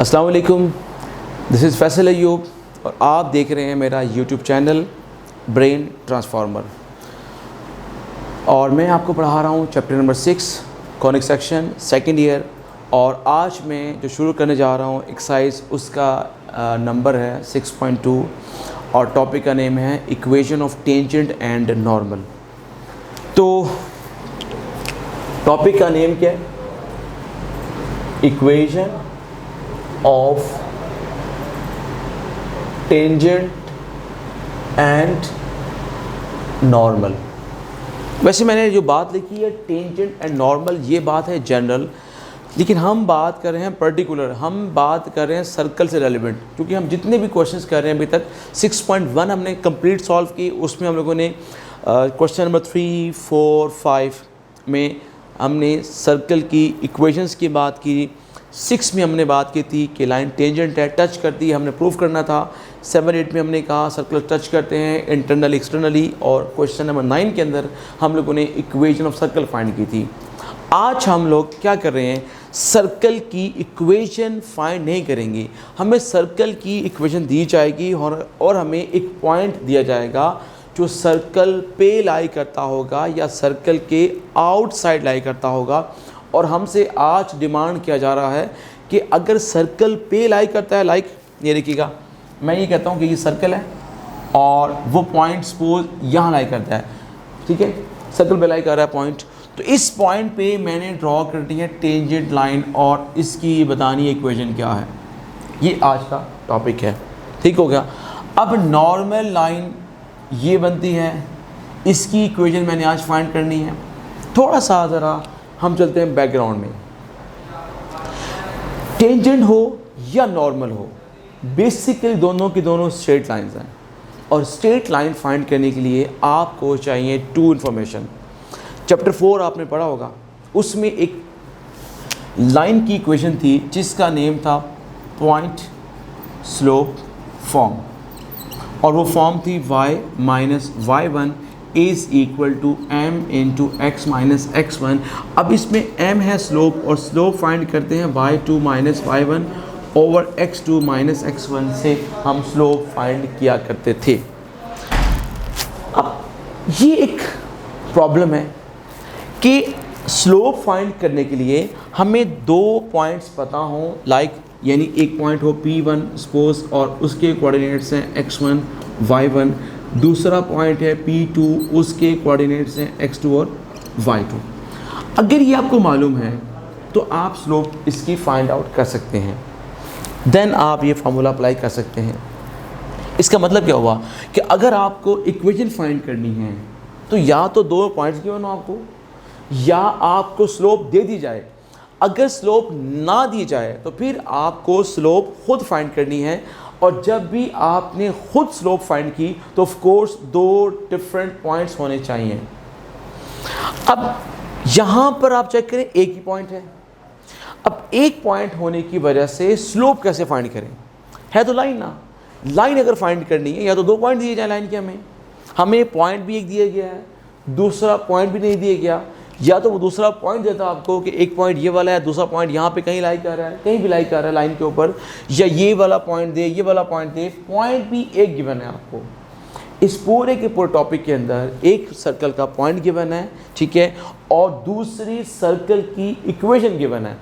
अस्सलाम वालेकुम, this is Faisal अय्यूब और आप देख रहे हैं मेरा यूट्यूब चैनल ब्रेन ट्रांसफार्मर। और मैं आपको पढ़ा रहा हूँ chapter number 6 conic section second year. और आज मैं जो शुरू करने जा रहा हूँ एक्सरसाइज उसका नंबर है 6.2 और टॉपिक का नेम है equation of tangent and normal. तो टॉपिक का नेम क्या है? Equation of tangent and normal. वैसे मैंने जो बात लिखी है टेंजेंट एंड नॉर्मल, ये बात है जनरल, लेकिन हम बात कर रहे हैं पर्टिकुलर, हम बात कर रहे हैं सर्कल से रेलिवेंट। क्योंकि हम जितने भी क्वेश्चंस कर रहे हैं अभी तक 6.1 हमने कंप्लीट सॉल्व की, उसमें हम लोगों ने क्वेश्चन नंबर 3, 4, 5 में हमने सर्कल की इक्वेशंस की बात की। 6 में हमने बात की थी कि लाइन टेंजेंट है, टच करती है, हमने प्रूव करना था। 7, 8 में हमने कहा सर्कल टच करते हैं इंटरनली एक्सटर्नली। और क्वेश्चन नंबर 9 के अंदर हम लोगों ने इक्वेशन ऑफ सर्कल फाइंड की थी। आज हम लोग क्या कर रहे हैं, सर्कल की इक्वेशन फाइंड नहीं करेंगे। हमें सर्कल की इक्वेशन दी जाएगी और हमें एक पॉइंट दिया जाएगा जो सर्कल पे लाई करता होगा या सर्कल के आउटसाइड लाई करता होगा। और हमसे आज डिमांड किया जा रहा है कि अगर सर्कल पे लाई करता है, लाइक ये देखिएगा, मैं ये कहता हूँ कि ये सर्कल है और वो पॉइंट सपोज यहाँ लाई करता है, ठीक है, सर्कल पे लाई कर रहा है पॉइंट, तो इस पॉइंट पे मैंने ड्रॉ करनी है टेंजेंट लाइन और इसकी बतानी इक्वेशन क्या है। ये आज का टॉपिक है, ठीक हो गया। अब नॉर्मल लाइन ये बनती है, इसकी इक्वेशन मैंने आज फाइंड करनी है। थोड़ा सा ज़रा हम चलते हैं बैकग्राउंड में। टेंजेंट हो या नॉर्मल हो, बेसिकली दोनों की दोनों स्ट्रेट लाइंस हैं। और स्ट्रेट लाइन फाइंड करने के लिए आपको चाहिए 2 इन्फॉर्मेशन। चैप्टर 4 आपने पढ़ा होगा, उसमें एक लाइन की इक्वेशन थी जिसका नेम था पॉइंट स्लोप फॉर्म, और वो फॉर्म थी y minus y1 is equal to m into x minus x1। अब इसमें m है स्लोप, और स्लोप फाइंड करते हैं y2 minus y1 over x2 minus x1 से हम स्लोप फाइंड किया करते थे। अब ये एक प्रॉब्लम है कि स्लोप फाइंड करने के लिए हमें 2 पॉइंट्स पता हों, लाइक यानी एक पॉइंट हो P1 सपोज और उसके कोऑर्डिनेट्स हैं x1 y1, दूसरा पॉइंट है P2 उसके कोऑर्डिनेट्स हैं x2 और y2। अगर ये आपको मालूम है तो आप स्लोप इसकी फाइंड आउट कर सकते हैं, देन आप ये फार्मूला अप्लाई कर सकते हैं। इसका मतलब क्या हुआ कि अगर आपको इक्वेशन फाइंड करनी है तो या तो 2 पॉइंट्स गिवन हो आपको, या आपको स्लोप दे दी जाए। अगर स्लोप ना दी जाए तो फिर आपको स्लोप खुद फाइंड करनी है। और जब भी आपने खुद स्लोप फाइंड की तो ऑफ कोर्स 2 डिफरेंट पॉइंट्स होने चाहिए। अब यहाँ पर आप चेक करें, एक ही पॉइंट है। अब एक पॉइंट होने की वजह से स्लोप कैसे फाइंड करें? है तो लाइन ना, लाइन अगर फाइंड करनी है या तो 2 पॉइंट दिए जाए लाइन के, हमें पॉइंट भी एक दिया गया है, दूसरा पॉइंट भी नहीं दिया गया। या तो वो दूसरा पॉइंट देता आपको कि एक पॉइंट ये वाला है, दूसरा पॉइंट यहाँ पे कहीं लाई कर रहा है, कहीं भी लाई कर रहा है लाइन के ऊपर, या ये वाला पॉइंट दे, ये वाला पॉइंट दे, पॉइंट भी एक गिवन है आपको। इस पूरे के पूरे टॉपिक के अंदर एक सर्कल का पॉइंट गिवन है, ठीक है, और दूसरी सर्कल की इक्वेशन गिवन है।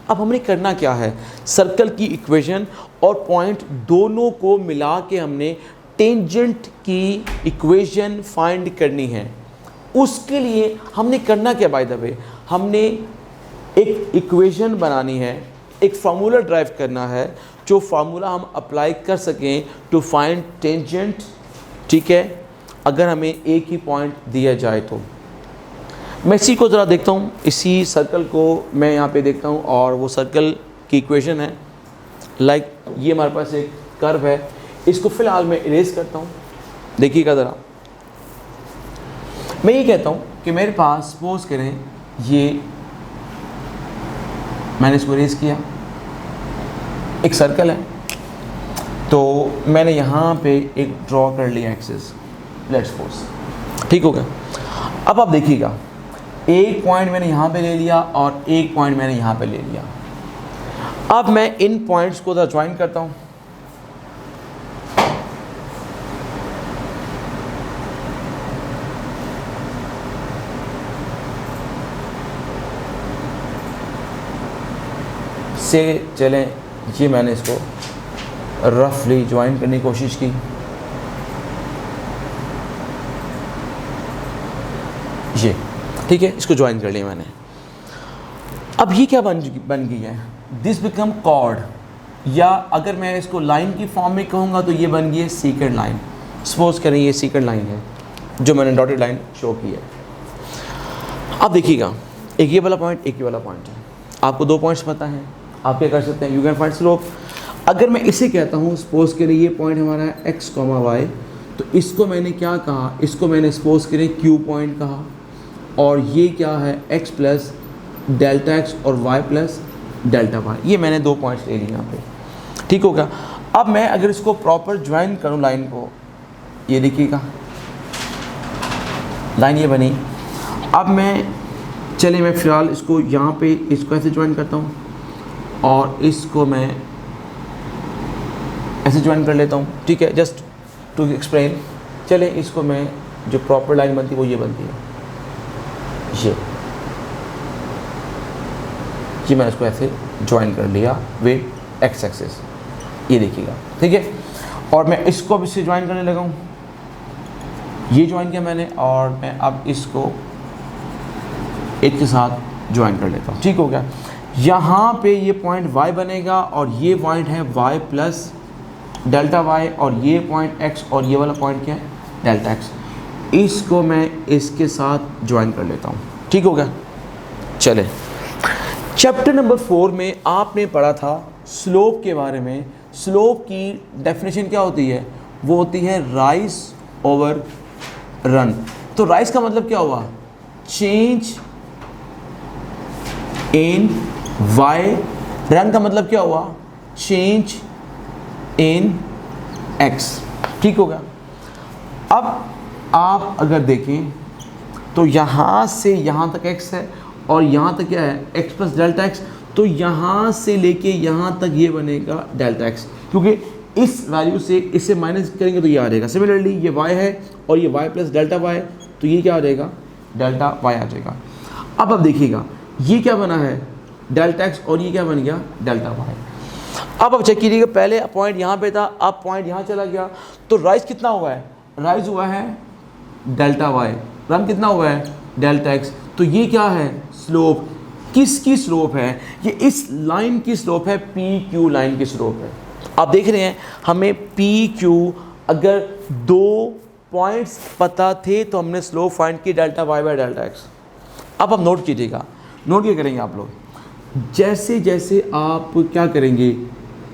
अब हमने करना क्या है, सर्कल की इक्वेशन और पॉइंट दोनों को मिला के हमने टेंजेंट की इक्वेशन फाइंड करनी है। उसके लिए हमने करना क्या, बाय द वे, हमने एक इक्वेशन बनानी है, एक फार्मूला ड्राइव करना है, जो फार्मूला हम अप्लाई कर सकें टू फाइंड टेंजेंट, ठीक है, अगर हमें एक ही पॉइंट दिया जाए तो। मैं इसी को ज़रा देखता हूँ, इसी सर्कल को मैं यहाँ पे देखता हूँ, और वो सर्कल की इक्वेशन है, लाइक ये हमारे पास एक कर्व है, इसको फ़िलहाल मैं इरेज करता हूँ। देखिएगा ज़रा, मैं ये कहता हूँ कि मेरे पास सपोज करें ये मैंने इसको इरेज किया, एक सर्कल है, तो मैंने यहाँ पे एक ड्रॉ कर लिया एक्सिस, लेट्स सपोज, ठीक हो गया। अब आप देखिएगा, एक पॉइंट मैंने यहाँ पे ले लिया और एक पॉइंट मैंने यहाँ पे ले लिया। अब मैं इन पॉइंट्स को ज्वाइन करता हूँ। से चलें, ये मैंने इसको रफली ज्वाइन करने की कोशिश की। ये ठीक है, इसको ज्वाइन कर लिया मैंने। अब ये क्या बन गई है, दिस बिकम कॉर्ड, या अगर मैं इसको लाइन की फॉर्म में कहूँगा तो ये बन गई है सीक्रेट लाइन। सपोज करें ये सीक्रेट लाइन है जो मैंने डॉटेड लाइन शो की है। अब देखिएगा, एक ये वाला पॉइंट, एक ये वाला पॉइंट है। आपको दो पॉइंट्स पता हैं, आप क्या कर सकते हैं, यू कैन फाइंड स्लोप। अगर मैं इसे कहता हूँ, सपोज करें ये पॉइंट हमारा है x, y, तो इसको मैंने क्या कहा, इसको मैंने सपोज करें Q पॉइंट कहा, और ये क्या है x प्लस डेल्टा x और y प्लस डेल्टा y। ये मैंने दो पॉइंट्स ले लिए यहाँ पे, ठीक हो गया। अब मैं अगर इसको प्रॉपर ज्वाइन करूँ लाइन को, ये देखिएगा लाइन ये बनी। अब मैं फ़िलहाल इसको यहाँ पे इसको ऐसे ज्वाइन करता हूँ और इसको मैं ऐसे ज्वाइन कर लेता हूँ, ठीक है, जस्ट टू एक्सप्लेन। चले इसको मैं, जो प्रॉपर लाइन बनती है वो ये बनती है, ये मैं इसको ऐसे ज्वाइन कर लिया विद एक्स एक्सिस, ये देखिएगा, ठीक है। और मैं इसको अब इससे ज्वाइन करने लगा हूँ, ये ज्वाइन किया मैंने, और मैं अब इसको एक के साथ ज्वाइन कर लेता हूँ, ठीक हो गया। यहाँ पे ये पॉइंट y बनेगा और ये पॉइंट है y प्लस डेल्टा y, और ये पॉइंट x और ये वाला पॉइंट क्या है, डेल्टा x। इसको मैं इसके साथ ज्वाइन कर लेता हूँ, ठीक हो गया। चले, चैप्टर नंबर 4 में आपने पढ़ा था स्लोप के बारे में। स्लोप की डेफिनेशन क्या होती है, वो होती है राइज ओवर रन। तो राइज का मतलब क्या हुआ, चेंज इन y, रन का मतलब क्या हुआ, चेंज इन x, ठीक होगा। अब आप अगर देखें तो यहाँ से यहाँ तक x है और यहाँ तक क्या है, x प्लस डेल्टा x, तो यहाँ से लेके यहाँ तक ये बनेगा डेल्टा x, क्योंकि इस वैल्यू से इससे माइनस करेंगे तो ये आ जाएगा। सिमिलरली ये y है और ये y प्लस डेल्टा y, तो ये क्या आ जाएगा, डेल्टा y आ जाएगा। अब देखिएगा ये क्या बना है, डेल्टा x, और ये क्या बन गया, डेल्टा y। अब चेक कीजिएगा, पहले पॉइंट यहाँ पे था, अब पॉइंट यहाँ चला गया, तो राइज कितना हुआ है, राइज हुआ है डेल्टा y, रन कितना हुआ है, डेल्टा x। तो ये क्या है, स्लोप। किसकी स्लोप है, ये इस लाइन की स्लोप है, पी क्यू लाइन की स्लोप है। आप देख रहे हैं, हमें पी क्यू अगर दो पॉइंट्स पता थे तो हमने स्लोप फाइंड की, delta y by delta x। अब आप नोट कीजिएगा, नोट क्या करेंगे आप लोग, जैसे जैसे आप क्या करेंगे,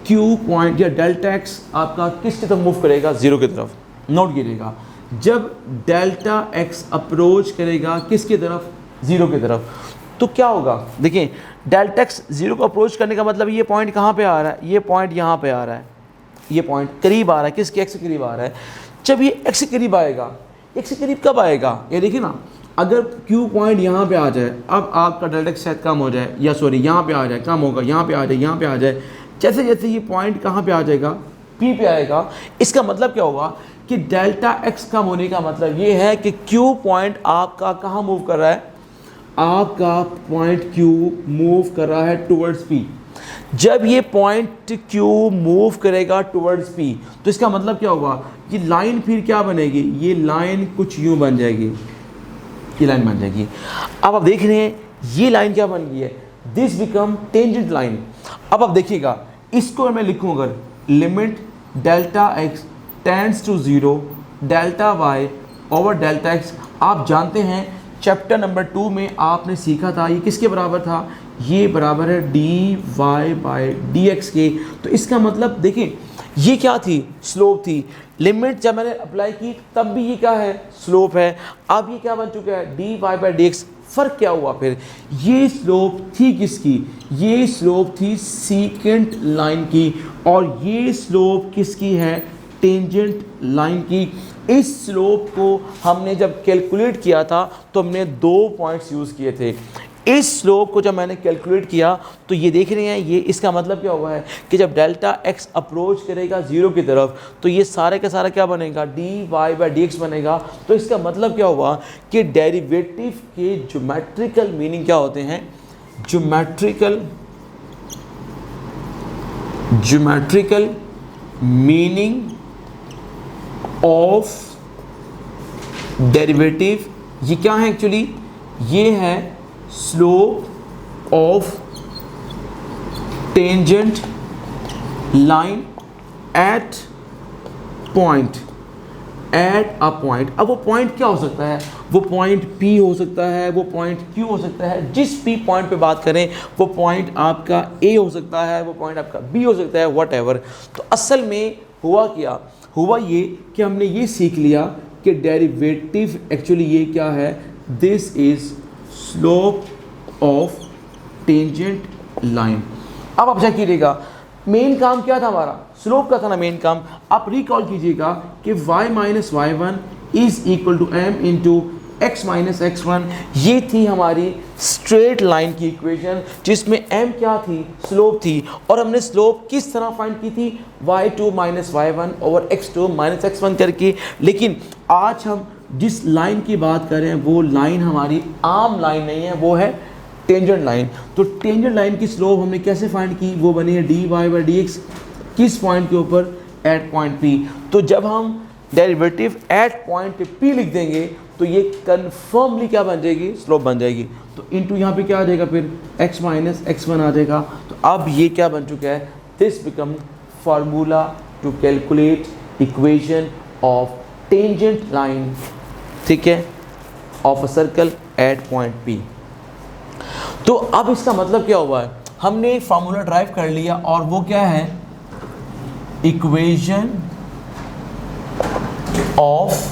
Q पॉइंट या डेल्टा x आपका किसकी तरफ मूव करेगा, ज़ीरो की तरफ। नोट कीजिएगा, जब डेल्टा x अप्रोच करेगा किसकी तरफ, ज़ीरो की तरफ, तो क्या होगा, देखिए डेल्टा x ज़ीरो को अप्रोच करने का मतलब ये पॉइंट कहाँ पे आ रहा है, ये पॉइंट यहाँ पे आ रहा है, ये पॉइंट करीब आ रहा है, किसके, x के करीब आ रहा है। जब ये x के करीब आएगा, x के करीब कब आएगा, ये देखिए ना, अगर Q पॉइंट यहाँ पे आ जाए, अब आपका डेल्टा x शायद कम हो जाए, या सॉरी यहाँ पे आ जाए, कम होगा, यहाँ पे आ जाए, यहाँ पे आ जाए, जैसे जैसे ये पॉइंट कहाँ पे आ जाएगा, P पे आएगा, इसका मतलब क्या होगा कि डेल्टा x कम होने का मतलब ये है कि Q पॉइंट आपका कहाँ मूव कर रहा है, आपका पॉइंट Q मूव कर रहा है टुवर्ड्स P। जब ये पॉइंट Q मूव करेगा टुवर्ड्स P, तो इसका मतलब क्या होगा, ये लाइन फिर क्या बनेगी, ये लाइन कुछ यूँ बन जाएगी, ये लाइन बन जाएगी। अब आप देख रहे हैं ये लाइन क्या बन गई है, दिस बिकम टेंजेंट लाइन। अब आप देखिएगा, इसको मैं लिखूं अगर, limit delta x tends to 0 delta y over delta x। आप जानते हैं चैप्टर नंबर 2 में आपने सीखा था, ये किसके बराबर था, ये बराबर है dy बाय dx के। तो इसका मतलब देखिए ये क्या थी, स्लोप थी। लिमिट जब मैंने अप्लाई की तब भी ये क्या है, स्लोप है। अब ये क्या बन चुका है, dy बाय dx। फ़र्क क्या हुआ फिर, ये स्लोप थी किसकी, ये स्लोप थी सीकेंट लाइन की, और ये स्लोप किसकी है, टेंजेंट लाइन की। इस स्लोप को हमने जब कैलकुलेट किया था तो हमने दो पॉइंट्स यूज़ किए थे। इस स्लोप को जब मैंने कैलकुलेट किया तो ये देख रहे हैं, ये इसका मतलब क्या हुआ है कि जब डेल्टा x अप्रोच करेगा 0 की तरफ तो ये सारे का सारा क्या बनेगा, dy/dx बनेगा। तो इसका मतलब क्या हुआ कि डेरिवेटिव के ज्योमेट्रिकल मीनिंग क्या होते हैं, ज्योमेट्रिकल मीनिंग ऑफ डेरिवेटिव, ये क्या है एक्चुअली, ये है slope of tangent line at a point. अब वो पॉइंट क्या हो सकता है, वो पॉइंट P हो सकता है, वो पॉइंट Q हो सकता है। जिस P पॉइंट पे बात करें वो पॉइंट आपका A हो सकता है, वो पॉइंट आपका B हो सकता है, व्हाटएवर। तो असल में हुआ ये कि हमने ये सीख लिया कि डेरिवेटिव एक्चुअली ये क्या है, this is slope of tangent line. अब आप चेक कीजिएगा मेन काम क्या था हमारा, स्लोप का था ना मेन काम। आप रिकॉल कीजिएगा कि y minus y1 is equal to m into x minus x1। ये थी हमारी स्ट्रेट लाइन की इक्वेशन जिसमें m क्या थी, स्लोप थी। और हमने स्लोप किस तरह फाइंड की थी, y2 minus y1 over x2 minus x1 करके। लेकिन आज हम जिस लाइन की बात कर रहे हैं वो लाइन हमारी आम लाइन नहीं है, वो है टेंजेंट लाइन। तो टेंजेंट लाइन की स्लोप हमने कैसे फाइंड की, वो बनी है dy/dx किस पॉइंट के ऊपर, एट पॉइंट P। तो जब हम डेरिवेटिव एट पॉइंट P लिख देंगे तो ये कन्फर्मली क्या बन जाएगी, स्लोप बन जाएगी। तो इनटू यहाँ पे क्या आ जाएगा, फिर x माइनस x1 आ जाएगा। तो अब ये क्या बन चुका है, this become formula to calculate equation of tangent line, ठीक है, of a circle at point P। तो अब इसका मतलब क्या हुआ है, हमने फार्मूला ड्राइव कर लिया और वो क्या है, इक्वेशन ऑफ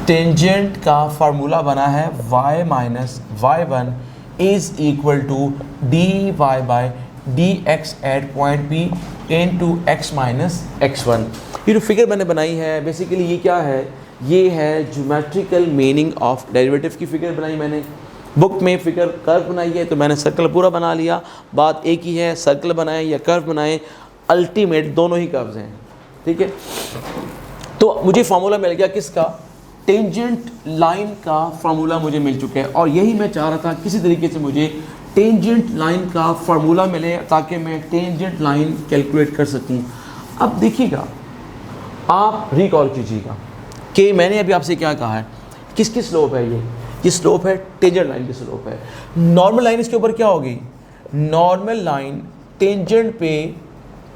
टेंजेंट का फार्मूला बना है y minus y1 is equal to dy/dx at point P into x minus x1। ये जो फिगर मैंने बनाई है बेसिकली ये क्या है, ये है ज्योमेट्रिकल मीनिंग ऑफ डेरिवेटिव की फिगर बनाई मैंने। बुक में फिगर कर्व बनाई है तो मैंने सर्कल पूरा बना लिया। बात एक ही है, सर्कल बनाए या कर्व बनाए, अल्टीमेट दोनों ही कर्व्स हैं, ठीक है। तो मुझे फार्मूला मिल गया किसका, टेंजेंट लाइन का फार्मूला मुझे मिल चुका है। और यही मैं चाह रहा था किसी तरीके से मुझे टेंजेंट लाइन का फार्मूला मिले ताकि मैं टेंजेंट लाइन कैलकुलेट कर सकूं। अब देखिएगा, आप रिकॉल कीजिएगा कि मैंने अभी आपसे क्या कहा है, किसकी स्लोप है ये स्लोप है टेंजेंट लाइन की स्लोप है। नॉर्मल लाइन इसके ऊपर क्या होगी, नॉर्मल लाइन टेंजेंट पे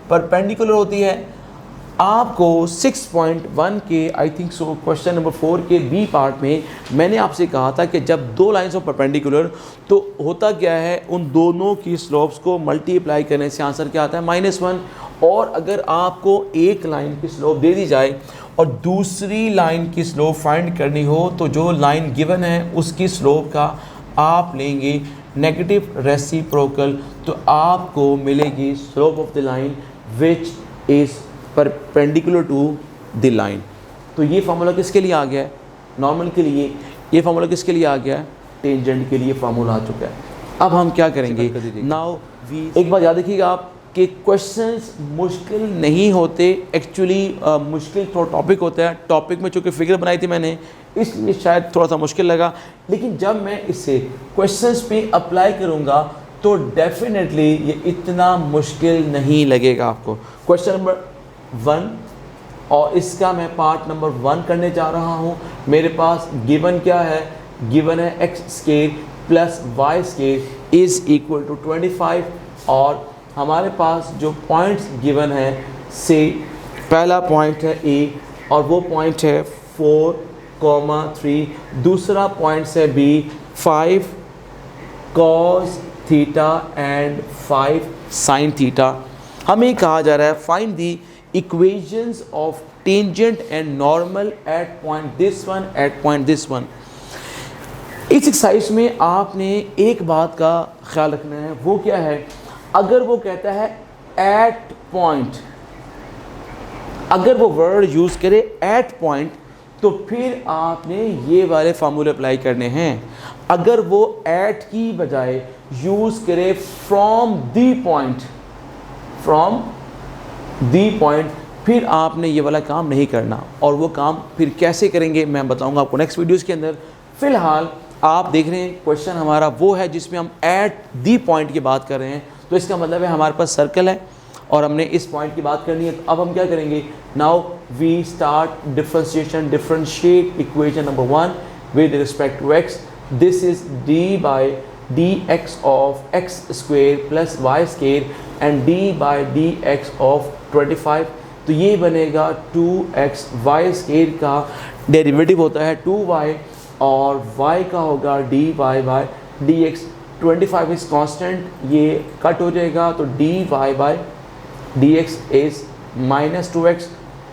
परपेंडिकुलर होती है। आपको 6.1 के I think so question number 4 के बी पार्ट में मैंने आपसे कहा था कि जब दो लाइंस ऑफ परपेंडिकुलर तो होता क्या है, उन दोनों की स्लोप्स को मल्टीप्लाई करने से आंसर क्या आता है, -1। और अगर आपको एक लाइन की स्लोप दे दी जाए और दूसरी लाइन की स्लोप फाइंड करनी हो तो जो लाइन गिवन है उसकी स्लोप का आप लेंगे नेगेटिव रेसिप्रोकल, तो आपको मिलेगी slope of the line which is perpendicular to the line. तो ये फार्मूला किसके लिए आ गया है, नॉर्मल के लिए। ये फार्मूला किसके लिए आ गया है, टेंजेंट के लिए फार्मूला आ चुका है। अब हम क्या करेंगे, नाउ एक बात याद रखिएगा आप कि क्वेश्चंस मुश्किल नहीं होते, एक्चुअली मुश्किल थोड़ा टॉपिक होता है। टॉपिक में चूँकि फिगर बनाई थी मैंने इसलिए शायद थोड़ा सा मुश्किल लगा, लेकिन जब मैं इसे क्वेश्चंस पे अप्लाई करूँगा तो डेफिनेटली ये इतना मुश्किल नहीं लगेगा आपको। क्वेश्चन नंबर 1 और इसका मैं पार्ट नंबर 1 करने जा रहा हूँ। मेरे पास गिवन क्या है, गिवन है x square plus y square is equal to 25 और हमारे पास जो पॉइंट्स गिवन है से पहला पॉइंट है A और वो पॉइंट है 4,3, दूसरा पॉइंट है B 5 cos theta and 5 sin theta. हमें कहा जा रहा है find the equations of tangent and normal at point this one at point this one. इस एक्सरसाइज में आपने एक बात का ख्याल रखना है, वो क्या है, अगर वो कहता है एट पॉइंट, अगर वो वर्ड यूज़ करे एट पॉइंट तो फिर आपने ये वाले फार्मूले अप्लाई करने हैं। अगर वो एट की बजाय यूज़ करे फ्रॉम दी पॉइंट, फिर आपने ये वाला काम नहीं करना। और वो काम फिर कैसे करेंगे मैं बताऊंगा आपको नेक्स्ट वीडियोस के अंदर। फिलहाल आप देख रहे हैं क्वेश्चन हमारा वो है जिसमें हम एट दी पॉइंट की बात कर रहे हैं। तो इसका मतलब है हमारे पास सर्कल है और हमने इस पॉइंट की बात करनी है। तो अब हम क्या करेंगे, now we start differentiate equation number 1 with respect to x। This is d by d x of x square plus y square and d by d x of 25। तो ये बनेगा 2x वाई स्क्वेयर का derivative होता है 2y और y का होगा dy by dx। 25 is constant, ये कट हो जाएगा तो dy by dx is minus 2x,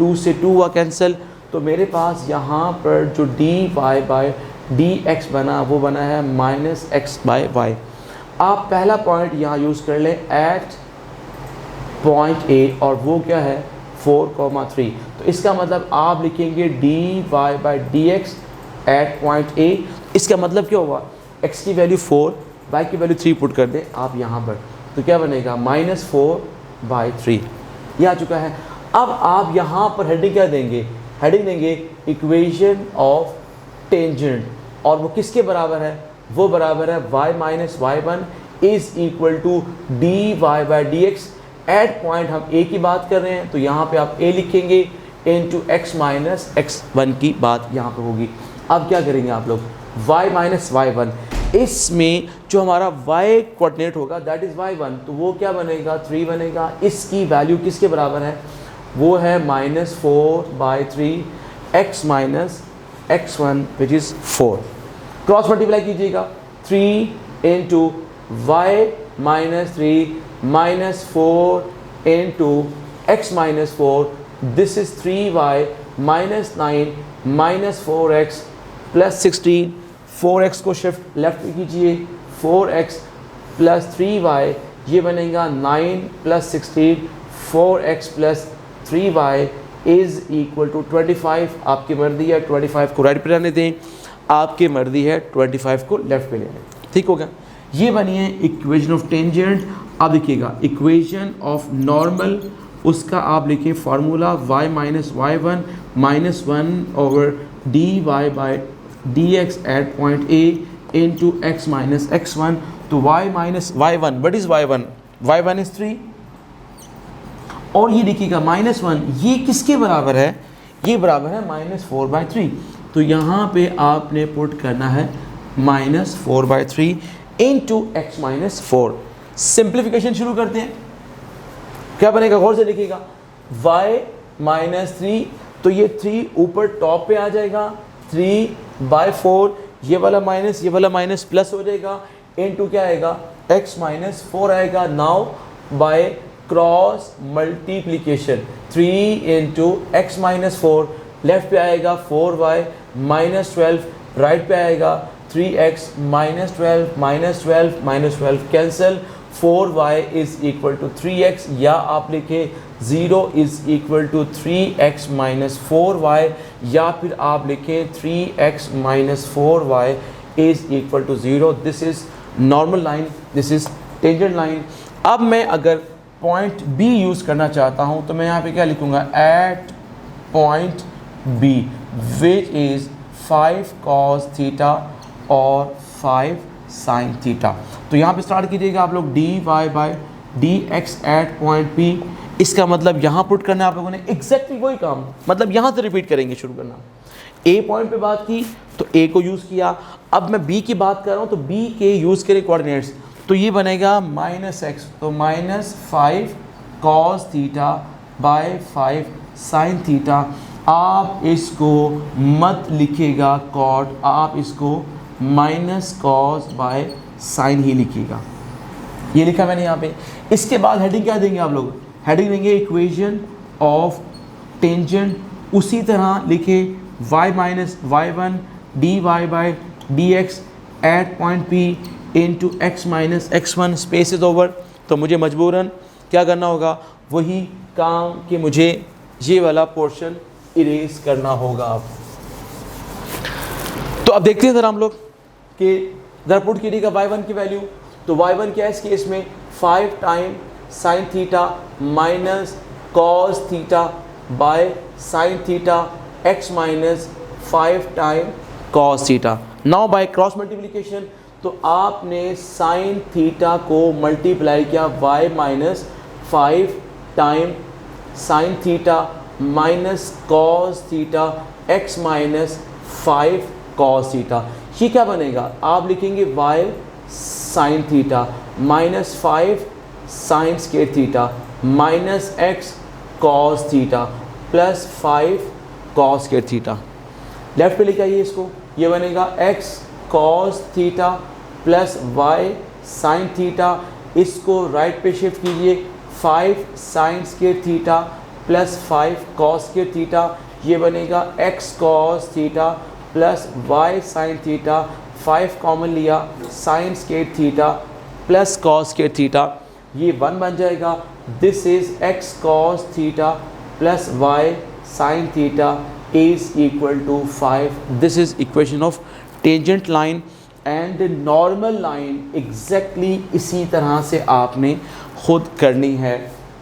2 से 2 हुआ कैंसिल। तो मेरे पास यहाँ पर जो dy बाई dx बना वो बना है माइनस x बाई y। आप पहला पॉइंट यहाँ यूज़ कर लें एट पॉइंट A और वो क्या है 4,3। तो इसका मतलब आप लिखेंगे dy by dx at point A। इसका मतलब क्या होगा, x की वैल्यू 4, y की वैल्यू 3 पुट कर दें आप यहाँ पर, तो क्या बनेगा -4/3। ये आ चुका है। अब आप यहाँ पर हेडिंग क्या देंगे, हेडिंग देंगे इक्वेशन ऑफ टेंजेंट, और वो किसके बराबर है, वो बराबर है y minus y1 is equal to dy by dx। At point हम A की बात कर रहे हैं तो यहाँ पे आप A लिखेंगे इनटू x माइनस x1 की बात यहाँ पे होगी। अब क्या करेंगे आप लोग, y माइनस y1, इसमें जो हमारा y कोऑर्डिनेट होगा दैट इज़ y1, तो वो क्या बनेगा 3 बनेगा। इसकी वैल्यू किसके बराबर है, वो है -4/3 x minus x1 which is 4। Cross multiply कीजिएगा 3 into y minus 3 minus 4 into x minus 4, this is 3y minus 9 minus 4x plus 16। 4x को शिफ्ट लेफ्ट में कीजिए, 4x प्लस 3y ये बनेगा 9 plus 16, 4x plus 3y is equal to 25। आपकी मर्जी है 25 को राइट पे रहने दें, आपकी मर्जी है 25 को लेफ्ट पे लेने। ठीक हो गया, ये बनी है इक्वेशन ऑफ टेंजेंट। अब देखिएगा इक्वेशन ऑफ नॉर्मल, उसका आप लिखें formula y minus y1 minus 1 over dy by dx at point A into x minus x1। तो y minus y1, what is y1, y1 is 3, और ये देखिएगा -1 ये किसके बराबर है, ये बराबर है -4/3। तो यहाँ पे आपने पुट करना है -4/3 इंटू x माइनस 4। सिंप्लीफिकेशन शुरू करते हैं, क्या बनेगा गौर से देखिएगा, y माइनस 3, तो ये 3 ऊपर टॉप पे आ जाएगा 3/4, ये वाला माइनस प्लस हो जाएगा, इनटू क्या आएगा x माइनस 4 आएगा। Now by cross multiplication 3 into x minus 4, left पे आएगा 4y माइनस 12, राइट पे आएगा 3x minus 12 minus 12 cancel, 4y is equal to 3x, या आप लिखें 0 is equal to 3x minus 4y, या फिर आप लिखें 3x minus 4y is equal to 0। This is normal line, this is tangent line. अब मैं अगर पॉइंट B यूज़ करना चाहता हूँ तो मैं यहाँ पे क्या लिखूँगा, at point B which is 5 cos theta और 5 sin थीटा। तो यहाँ पे स्टार्ट कीजिएगा आप लोग dy by dx at point P। इसका मतलब यहाँ पुट करना है आप लोगों ने एग्जैक्टली वही काम, मतलब यहाँ से रिपीट करेंगे, शुरू करना। A पॉइंट पे बात की तो A को यूज़ किया, अब मैं B की बात कर रहा हूँ तो B के यूज़ करें कोऑर्डिनेट्स, तो ये बनेगा -x, तो -5 cos theta by 5 sin theta. आप इसको मत लिखिएगा कॉट, आप इसको -cos बाय sin ही लिखिएगा। ये लिखा मैंने यहाँ पे। इसके बाद हेडिंग क्या देंगे आप लोग, हेडिंग देंगे इक्वेशन ऑफ टेंजेंट। उसी तरह लिखे y minus y1 dy by dx at point P into x minus x1, space is over. तो मुझे मजबूरन क्या करना होगा, वही काम कि मुझे ये वाला पोर्शन इरेज करना होगा। अब तो अब देखते हैं ज़रा हम लोग कि ज़रा पुट कीजिएगा y1 की वैल्यू, तो y1 क्या है इस केस में 5 time sine theta minus cos theta by sine theta x minus 5 time cos theta. Now by cross multiplication, तो आपने साइन थीटा को मल्टीप्लाई किया y minus 5 time sine theta minus cos theta x minus 5 cos theta. ये क्या बनेगा, आप लिखेंगे y sine theta minus 5 sine square theta minus x cos theta plus 5 cos square theta. Left पे लेके आइए इसको, ये बनेगा x cos theta plus y sine theta, इसको राइट पे शिफ्ट कीजिए 5 sine square theta plus 5 cos square theta, ये बनेगा x cos theta plus y sine theta, 5 common लिया sine square theta plus cos square theta, ये 1 बन जाएगा। This is x cos theta plus y sine theta is equal to 5। This is equation of tangent line and normal line. Exactly इसी तरह से आपने खुद करनी है।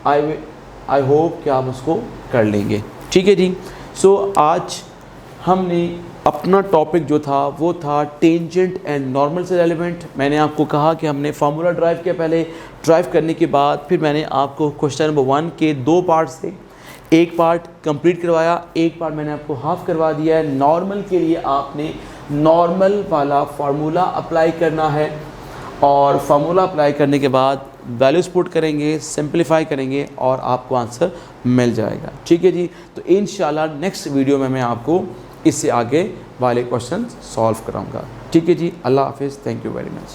आई होप कि आप उसको कर लेंगे, ठीक है जी। सो आज हमने अपना टॉपिक जो था वो था टेंजेंट एंड नॉर्मल से रेलिवेंट। मैंने आपको कहा कि हमने फार्मूला ड्राइव किया, पहले ड्राइव करने के बाद फिर मैंने आपको क्वेश्चन नंबर 1 के 2 पार्ट्स थे, एक पार्ट कंप्लीट करवाया, एक पार्ट मैंने आपको हाफ करवा दिया है। नॉर्मल के लिए आपने नॉर्मल वाला फार्मूला अप्लाई करना है और फार्मूला अप्लाई करने के बाद वैल्यूज पुट करेंगे, सिंपलीफाई करेंगे और आपको आंसर मिल जाएगा, ठीक है जी। तो इंशाल्लाह नेक्स्ट वीडियो में मैं आपको इससे आगे वाले क्वेश्चन सॉल्व कराऊंगा, ठीक है जी। अल्लाह हाफिज़, थैंक यू वेरी मच।